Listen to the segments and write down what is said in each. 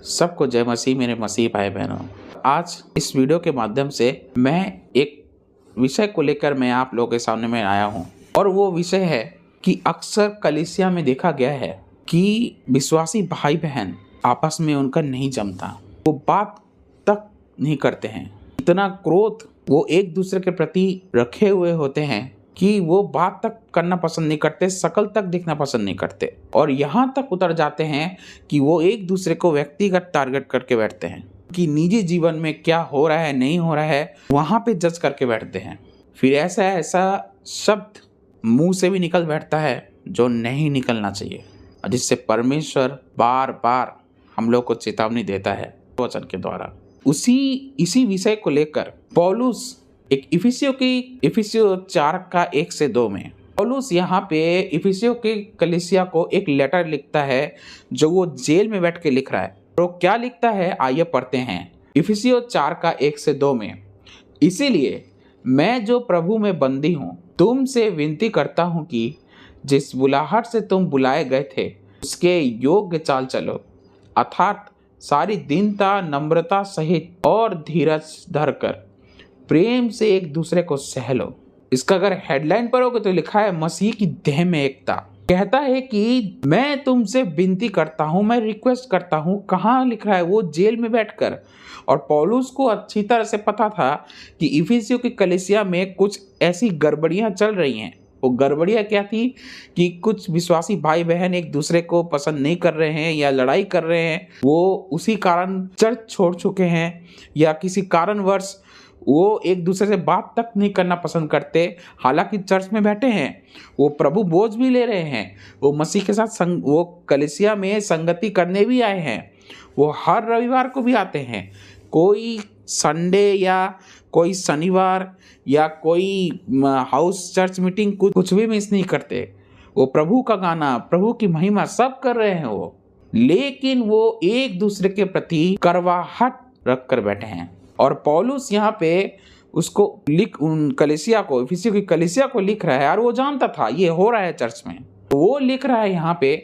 सबको जय मसीह मेरे मसीह भाई बहनों। आज इस वीडियो के माध्यम से मैं एक विषय को लेकर मैं आप लोगों के सामने में आया हूं और वो विषय है कि अक्सर कलीसिया में देखा गया है कि विश्वासी भाई बहन आपस में उनका नहीं जमता, वो बात तक नहीं करते हैं। इतना क्रोध वो एक दूसरे के प्रति रखे हुए होते हैं कि वो बात तक करना पसंद नहीं करते, शकल तक दिखना पसंद नहीं करते और यहाँ तक उतर जाते हैं कि वो एक दूसरे को व्यक्तिगत टारगेट करके बैठते हैं कि निजी जीवन में क्या हो रहा है नहीं हो रहा है वहाँ पे जज करके बैठते हैं। फिर ऐसा शब्द मुंह से भी निकल बैठता है जो नहीं निकलना चाहिए, जिससे परमेश्वर बार बार हम लोग को चेतावनी देता है वचन के द्वारा। इसी विषय को लेकर पौलुस एक इफिसियो 4 का 1 से 2 में पौलुस यहाँ पे इफिसियो के कलीसिया को एक लेटर लिखता है जो वो जेल में बैठ के लिख रहा है। तो क्या लिखता है आइए पढ़ते हैं। इफिसियो 4 का 1 से 2 में, इसीलिए मैं जो प्रभु में बंदी हूँ तुमसे विनती करता हूँ कि जिस बुलाहट से तुम बुलाए गए थे उसके योग्य चाल चलो, अर्थात सारी दीनता नम्रता सहित और धीरज धरकर प्रेम से एक दूसरे को सह लो। इसका अगर हेडलाइन पढ़ोगे तो लिखा है मसीह की देह में एकता। कहता है कि मैं तुमसे विनती करता हूँ, मैं रिक्वेस्ट करता हूँ। कहाँ लिख रहा है? वो जेल में बैठकर। और पौलुस को अच्छी तरह से पता था कि इफिसियों की कलीसिया में कुछ ऐसी गड़बड़ियाँ चल रही हैं। वो गड़बड़ियाँ क्या थी कि कुछ विश्वासी भाई बहन एक दूसरे को पसंद नहीं कर रहे हैं या लड़ाई कर रहे हैं, वो उसी कारण चर्च छोड़ चुके हैं या किसी कारणवश वो एक दूसरे से बात तक नहीं करना पसंद करते। हालांकि चर्च में बैठे हैं, वो प्रभु बोझ भी ले रहे हैं, वो मसीह के साथ वो कलीसिया में संगति करने भी आए हैं, वो हर रविवार को भी आते हैं। कोई संडे या कोई शनिवार या कोई हाउस चर्च मीटिंग कुछ भी मिस नहीं करते। वो प्रभु का गाना, प्रभु की महिमा सब कर रहे हैं वो, लेकिन वो एक दूसरे के प्रति करवाहट रख कर बैठे हैं। और पौलुस यहाँ पे उसको उन कलीसिया को, इफिसियों की कलीसिया को लिख रहा है और वो जानता था ये हो रहा है चर्च में। तो वो लिख रहा है यहाँ पे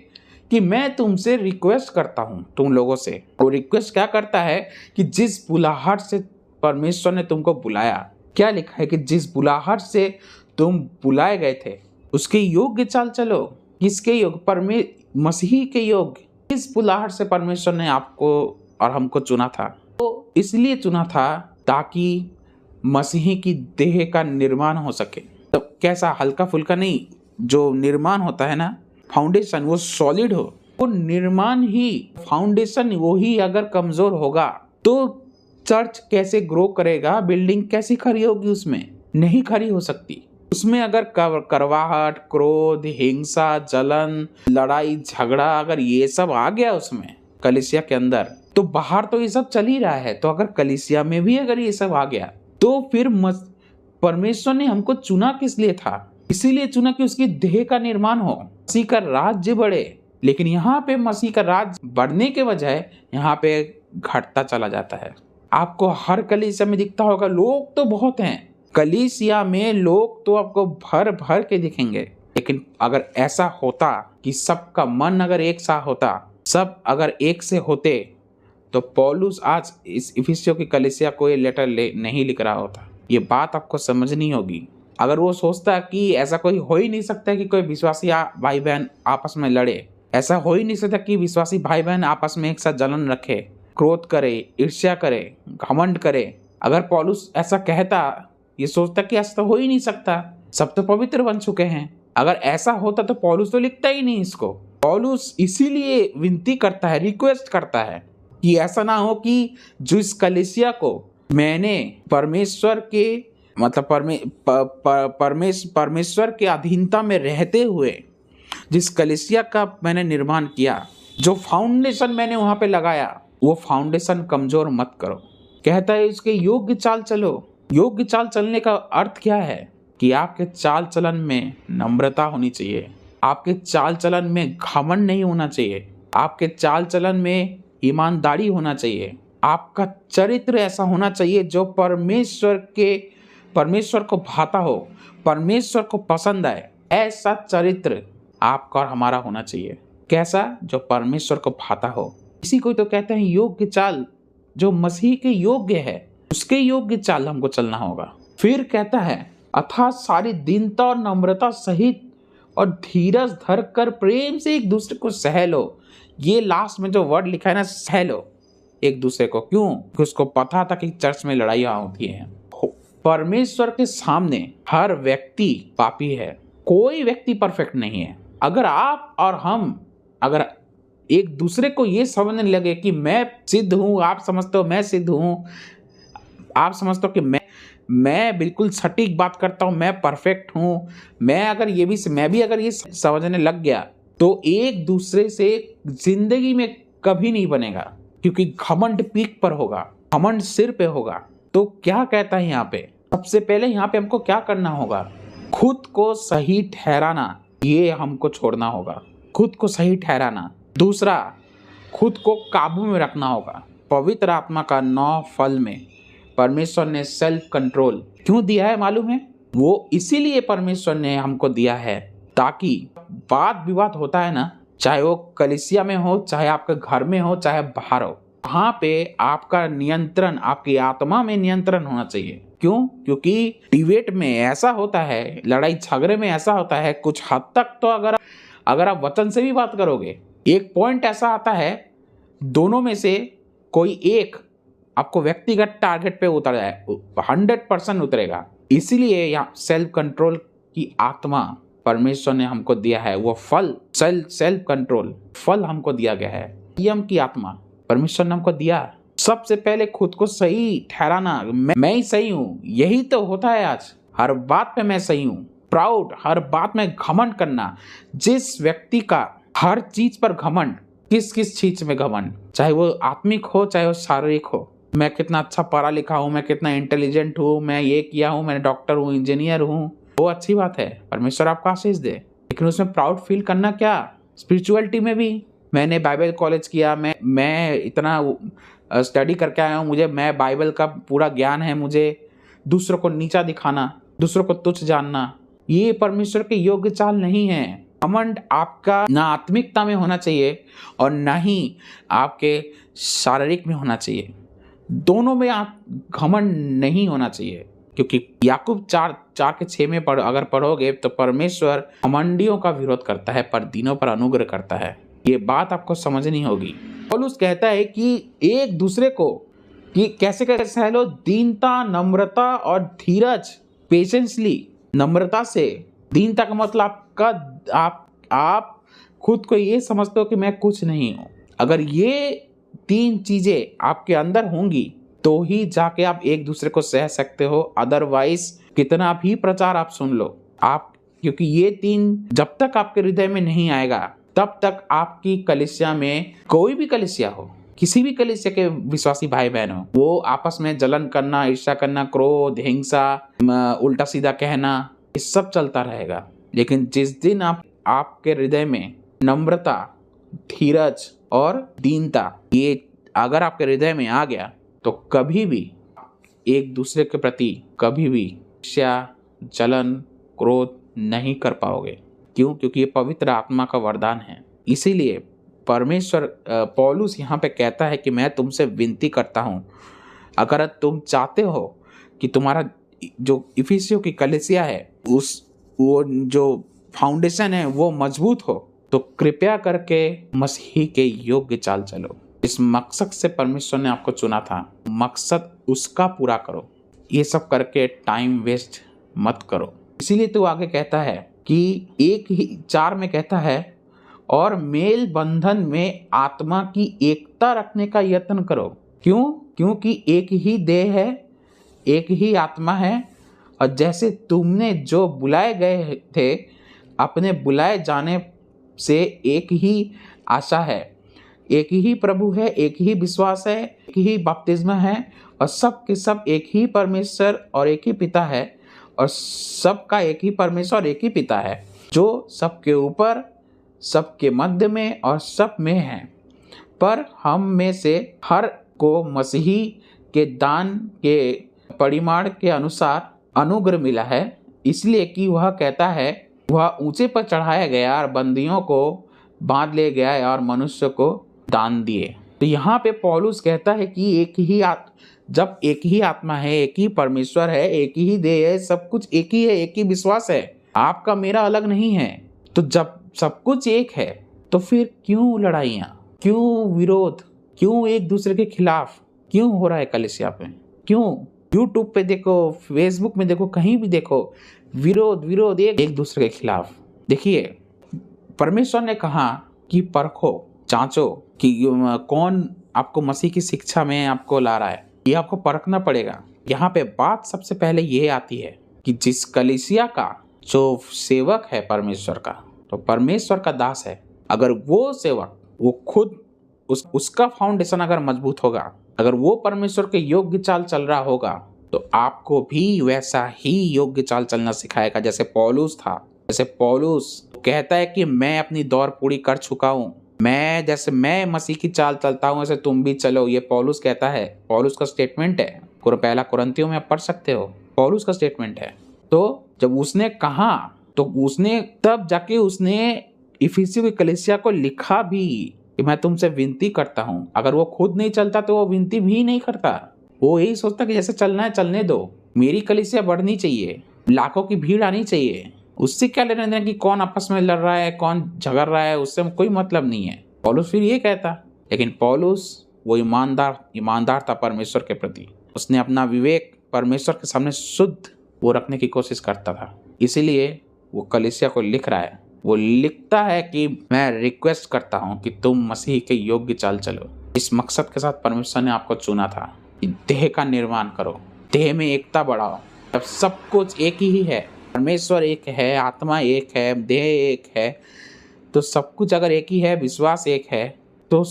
कि मैं तुमसे रिक्वेस्ट करता हूँ तुम लोगों से। और रिक्वेस्ट क्या करता है कि जिस बुलाहट से परमेश्वर ने तुमको बुलाया, क्या लिखा है कि जिस बुलाहट से तुम बुलाए गए थे उसके योग्य चाल चलो। किसके योग्य? मसीह के योग्य। इस बुलाहट से परमेश्वर ने आपको और हमको चुना था, तो इसलिए चुना था ताकि मसीह की देह का निर्माण हो सके। तो कैसा हल्का फुल्का नहीं, जो निर्माण होता है ना, फाउंडेशन वो सॉलिड हो। वो निर्माण ही, फाउंडेशन वो ही अगर कमजोर होगा तो चर्च कैसे ग्रो करेगा, बिल्डिंग कैसी खड़ी होगी? उसमें नहीं खड़ी हो सकती। उसमें अगर करवाहट, क्रोध, हिंसा, जलन, लड़ाई झगड़ा अगर ये सब आ गया उसमें कलीसिया के अंदर, तो बाहर तो ये सब चल ही रहा है, तो अगर कलीसिया में भी अगर ये सब आ गया तो फिर परमेश्वर ने हमको चुना किस लिए था? इसीलिए चुना कि उसकी देह का निर्माण हो, मसीह का राज्य बढ़े। लेकिन यहाँ पे मसीह का राज्य बढ़ने के बजाय यहाँ पे घटता चला जाता है। आपको हर कलीसिया में दिखता होगा, लोग तो बहुत हैं कलीसिया में, लोग तो आपको भर भर के दिखेंगे। लेकिन अगर ऐसा होता कि सबका मन अगर एक सा होता, सब अगर एक से होते, तो पौलुस आज इस इफिसियों की कलीसिया को ये लेटर नहीं लिख रहा होता। ये बात आपको समझनी होगी। अगर वो सोचता कि ऐसा कोई हो ही नहीं सकता कि कोई विश्वासी भाई बहन आपस में लड़े, ऐसा हो ही नहीं सकता कि विश्वासी भाई बहन आपस में एक साथ जलन रखे, क्रोध करे, ईर्ष्या करे, घमंड करे। अगर पौलुस ऐसा कहता, ये सोचता कि ऐसा तो हो ही नहीं सकता, सब तो पवित्र बन चुके हैं, अगर ऐसा होता तो पौलुस तो लिखता ही नहीं इसको। पौलुस इसीलिए विनती करता है, रिक्वेस्ट करता है कि ऐसा ना हो कि जो इस कलीसिया को मैंने परमेश्वर के मतलब परमेश्वर के अधीनता में रहते हुए जिस कलीसिया का मैंने निर्माण किया, जो फाउंडेशन मैंने वहां पे लगाया, वो फाउंडेशन कमजोर मत करो। कहता है इसके योग्य चाल चलो। योग्य चाल चलने का अर्थ क्या है? कि आपके चाल चलन में नम्रता होनी चाहिए, आपके चाल चलन में घमंड नहीं होना चाहिए, आपके चाल चलन में ईमानदारी होना चाहिए, आपका चरित्र ऐसा होना चाहिए जो परमेश्वर को भाता हो, परमेश्वर को पसंद आए। ऐसा चरित्र आपका और हमारा होना चाहिए। कैसा? जो परमेश्वर को भाता हो। इसी को तो कहते हैं योग्य चाल। जो मसीह के योग्य है उसके योग्य चाल हमको चलना होगा। फिर कहता है अर्थात सारी दीनता और नम्रता सहित और धीरज धर कर प्रेम से एक दूसरे को सह लो। ये लास्ट में जो वर्ड लिखा है ना, सह लो एक दूसरे को। क्यों? क्योंकि उसको पता था कि चर्च में लड़ाइयाँ होती हैं। परमेश्वर के सामने हर व्यक्ति पापी है, कोई व्यक्ति परफेक्ट नहीं है। अगर आप और हम अगर एक दूसरे को ये समझने लगे कि मैं सिद्ध हूँ, आप समझते हो मैं सिद्ध हूँ, आप समझते हो कि मैं बिल्कुल सटीक बात करता हूँ, मैं परफेक्ट हूँ, मैं भी अगर ये समझने लग गया तो एक दूसरे से जिंदगी में कभी नहीं बनेगा, क्योंकि घमंड पीक पर होगा, घमंड सिर पे होगा। तो क्या कहता है यहाँ पे? सबसे पहले यहाँ पे हमको क्या करना होगा? खुद को सही ठहराना, ये हमको छोड़ना होगा, खुद को सही ठहराना। दूसरा, खुद को काबू में रखना होगा। पवित्र आत्मा का 9 फल में परमेश्वर ने सेल्फ कंट्रोल क्यों दिया है मालूम है? वो इसीलिए परमेश्वर ने हमको दिया है ताकि वाद विवाद होता है ना, चाहे वो कलीसिया में हो, चाहे आपके घर में हो, चाहे बाहर हो, वहाँ पे आपका नियंत्रण, आपकी आत्मा में नियंत्रण होना चाहिए। क्यों? क्योंकि डिबेट में ऐसा होता है, लड़ाई झगड़े में ऐसा होता है, कुछ हद तक तो अगर आप वचन से भी बात करोगे, एक पॉइंट ऐसा आता है दोनों में से कोई एक आपको व्यक्तिगत टारगेट पे उतर जाए, 100% उतरेगा। इसीलिए यहाँ सेल्फ कंट्रोल की आत्मा परमेश्वर ने हमको दिया है। वो फल सेल्फ कंट्रोल फल हमको दिया गया है। संयम की आत्मा परमेश्वर ने हमको दिया। सबसे पहले खुद को सही ठहराना, मैं ही सही हूँ, यही तो होता है आज। हर बात पे मैं सही हूँ, प्राउड, हर बात में घमंड करना। जिस व्यक्ति का हर चीज पर घमंड, किस चीज में घमंड, चाहे वो आत्मिक हो चाहे वो शारीरिक हो, मैं कितना अच्छा पढ़ा लिखा हूँ, मैं कितना इंटेलिजेंट हूँ, मैं ये किया हूँ, मैं डॉक्टर हूँ, इंजीनियर हूँ, वो अच्छी बात है, परमेश्वर आपको आशीष दे। लेकिन उसमें प्राउड फील करना क्या? स्पिरिचुअलिटी में भी मैंने बाइबल कॉलेज किया, मैं इतना स्टडी करके आया हूँ, मैं बाइबल का पूरा ज्ञान है मुझे, दूसरों को नीचा दिखाना, दूसरों को तुच्छ जानना, ये परमेश्वर के योग्य चाल नहीं है। घमंड आपका ना आत्मिकता में होना चाहिए और ना ही आपके शारीरिक में होना चाहिए। दोनों में आप घमंड नहीं होना चाहिए, क्योंकि याकूब 4:6 में अगर पढ़ोगे तो परमेश्वर घमंडियों का विरोध करता है पर दीनों पर अनुग्रह करता है। ये बात आपको समझनी होगी। पौलुस कहता है कि एक दूसरे को कि कैसे सह लो, दीनता, नम्रता और धीरज, पेशेंसली, नम्रता से। दीनता का मतलब आप खुद को ये समझते हो कि मैं कुछ नहीं हूँ। अगर ये 3 चीजें आपके अंदर होंगी तो ही जाके आप एक दूसरे को सह सकते हो। अदरवाइज कितना भी प्रचार आप सुन लो, क्योंकि ये 3 जब तक आपके हृदय में नहीं आएगा तब तक आपकी कलीसिया में, कोई भी कलीसिया हो, किसी भी कलीसिया के विश्वासी भाई बहन हो, वो आपस में जलन करना, ईर्ष्या करना, क्रोध, हिंसा, उल्टा सीधा कहना, ये सब चलता रहेगा। लेकिन जिस दिन आपके हृदय में नम्रता, धीरज और दीनता, ये अगर आपके हृदय में आ गया तो कभी भी एक दूसरे के प्रति कभी भी ईर्ष्या, जलन, क्रोध नहीं कर पाओगे। क्यों? क्योंकि ये पवित्र आत्मा का वरदान है। इसीलिए परमेश्वर, पौलुस यहाँ पे कहता है कि मैं तुमसे विनती करता हूँ, अगर तुम चाहते हो कि तुम्हारा जो इफिसियों की कलीसिया है वो जो फाउंडेशन है वो मजबूत हो, तो कृपया करके मसीह के योग्य चाल चलो। इस मकसद से परमेश्वर ने आपको चुना था, मकसद उसका पूरा करो। ये सब करके टाइम वेस्ट मत करो। इसीलिए तो आगे कहता है कि 1:4 में कहता है, और मेल बंधन में आत्मा की एकता रखने का यत्न करो। क्यों? क्योंकि एक ही देह है, एक ही आत्मा है, और जैसे तुमने जो बुलाए गए थे, अपने बुलाए जाने से एक ही आशा है, एक ही प्रभु है, एक ही विश्वास है, एक ही बपतिस्मा है, और सब के सब एक ही परमेश्वर और एक ही पिता है, और सबका एक ही परमेश्वर और एक ही पिता है, जो सबके ऊपर, सबके मध्य में और सब में है। पर हम में से हर को मसीही के दान के परिमाण के अनुसार अनुग्रह मिला है, इसलिए कि वह कहता है, वह ऊंचे पर चढ़ाया गया और बंदियों को बांध ले गया और मनुष्य को दान दिए। तो यहाँ पे पौलुस कहता है कि जब एक ही आत्मा है, एक ही परमेश्वर है, एक ही देह है, सब कुछ एक ही है, एक ही विश्वास है, आपका मेरा अलग नहीं है। तो जब सब कुछ एक है तो फिर क्यों लड़ाइयाँ, क्यों विरोध, क्यों एक दूसरे के खिलाफ क्यों हो रहा है कलीसिया पे? क्यों? यूट्यूब पे देखो, फेसबुक में देखो, कहीं भी देखो, विरोध एक दूसरे के खिलाफ। देखिए, परमेश्वर ने कहा कि परखो, जांचो कि कौन आपको मसीह की शिक्षा में आपको ला रहा है, ये आपको परखना पड़ेगा। यहाँ पे बात सबसे पहले ये आती है कि जिस कलीसिया का जो सेवक है परमेश्वर का, तो परमेश्वर का दास है, अगर वो सेवक वो खुद उसका फाउंडेशन अगर मजबूत होगा, अगर वो परमेश्वर के योग्य चाल चल रहा होगा, तो आपको भी वैसा ही योग्य चाल चलना सिखाएगा जैसे पौलुस था। जैसे पौलुस कहता है कि मैं अपनी दौड़ पूरी कर चुका हूँ, जैसे मैं मसीह की चाल चलता हूँ ऐसे तुम भी चलो, ये पौलुस कहता है। पौलुस का स्टेटमेंट है, पहला कुरिन्थियों में आप पढ़ सकते हो, पौलुस का स्टेटमेंट है। तो जब उसने कहा तो उसने तब जाके उसने इफिसियों की कलीसिया को लिखा भी कि मैं तुमसे विनती करता हूँ। अगर वो खुद नहीं चलता तो वो विनती भी नहीं करता, वो यही सोचता कि जैसे चलना है चलने दो, मेरी कलीसिया बढ़नी चाहिए, लाखों की भीड़ आनी चाहिए, उससे क्या लेना देना कि कौन आपस में लड़ रहा है, कौन झगड़ रहा है, उससे कोई मतलब नहीं है। पौलुस फिर ये कहता, लेकिन पौलुस वो ईमानदार था परमेश्वर के प्रति। उसने अपना विवेक परमेश्वर के सामने शुद्ध वो रखने की कोशिश करता था, इसीलिए वो कलीसिया को लिख रहा है। वो लिखता है कि मैं रिक्वेस्ट करता हूँ कि तुम मसीह के योग्य चाल चलो। इस मकसद के साथ परमेश्वर ने आपको चुना था कि देह का निर्माण करो, देह में एकता बढ़ाओ। जब सब कुछ एक ही है, परमेश्वर एक है, आत्मा एक है, देह एक है, तो सब कुछ अगर एक ही है, विश्वास एक है, तो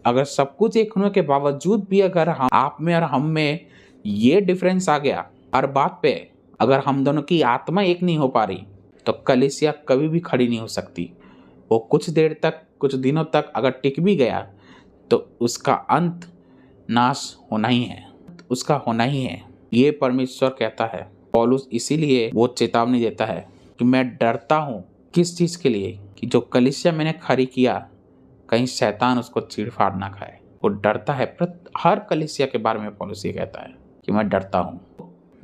अगर सब कुछ एक होने के बावजूद भी अगर आप में और हम में ये डिफरेंस आ गया हर बात पे, अगर हम दोनों की आत्मा एक नहीं हो पा रही, तो कलीसिया कभी भी खड़ी नहीं हो सकती। वो कुछ देर तक, कुछ दिनों तक अगर टिक भी गया तो उसका अंत नाश होना ही है, उसका होना ही है। ये परमेश्वर कहता है। पौलुस इसीलिए वो चेतावनी देता है कि मैं डरता हूँ। किस चीज़ के लिए? कि जो कलीसिया मैंने खड़ी किया, कहीं शैतान उसको चीड़-फाड़ ना खाए। वो डरता है। हर कलीसिया के बारे में पौलुस ये कहता है कि मैं डरता हूँ।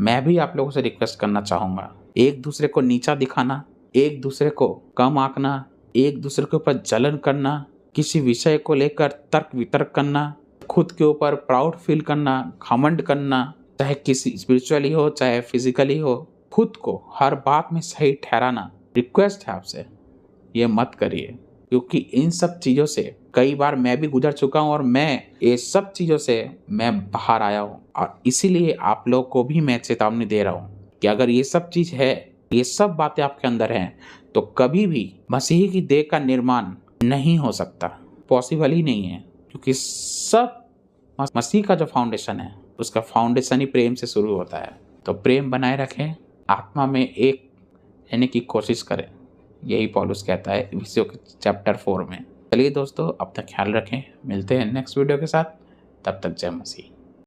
मैं भी आप लोगों से रिक्वेस्ट करना चाहूँगा, एक दूसरे को नीचा दिखाना, एक दूसरे को कम आंकना, एक दूसरे के ऊपर जलन करना, किसी विषय को लेकर तर्क वितर्क करना, खुद के ऊपर प्राउड फील करना, घमंड करना, चाहे किसी स्पिरिचुअली हो चाहे फिजिकली हो, खुद को हर बात में सही ठहराना, रिक्वेस्ट है आपसे ये मत करिए। क्योंकि इन सब चीज़ों से कई बार मैं भी गुजर चुका हूँ और मैं ये सब चीज़ों से मैं बाहर आया हूँ। और इसीलिए आप लोग को भी मैं चेतावनी दे रहा हूँ कि अगर ये सब चीज़ है, ये सब बातें आपके अंदर हैं, तो कभी भी मसीह की देह का निर्माण नहीं हो सकता, पॉसिबल ही नहीं है। क्योंकि सब मसीह का जो फाउंडेशन है, उसका फाउंडेशन ही प्रेम से शुरू होता है। तो प्रेम बनाए रखें, आत्मा में एक रहने की कोशिश करें, यही पौलुस कहता है इफिसियों के चैप्टर 4 में। चलिए दोस्तों, अब तक ख्याल रखें, मिलते हैं नेक्स्ट वीडियो के साथ, तब तक जय मसीह।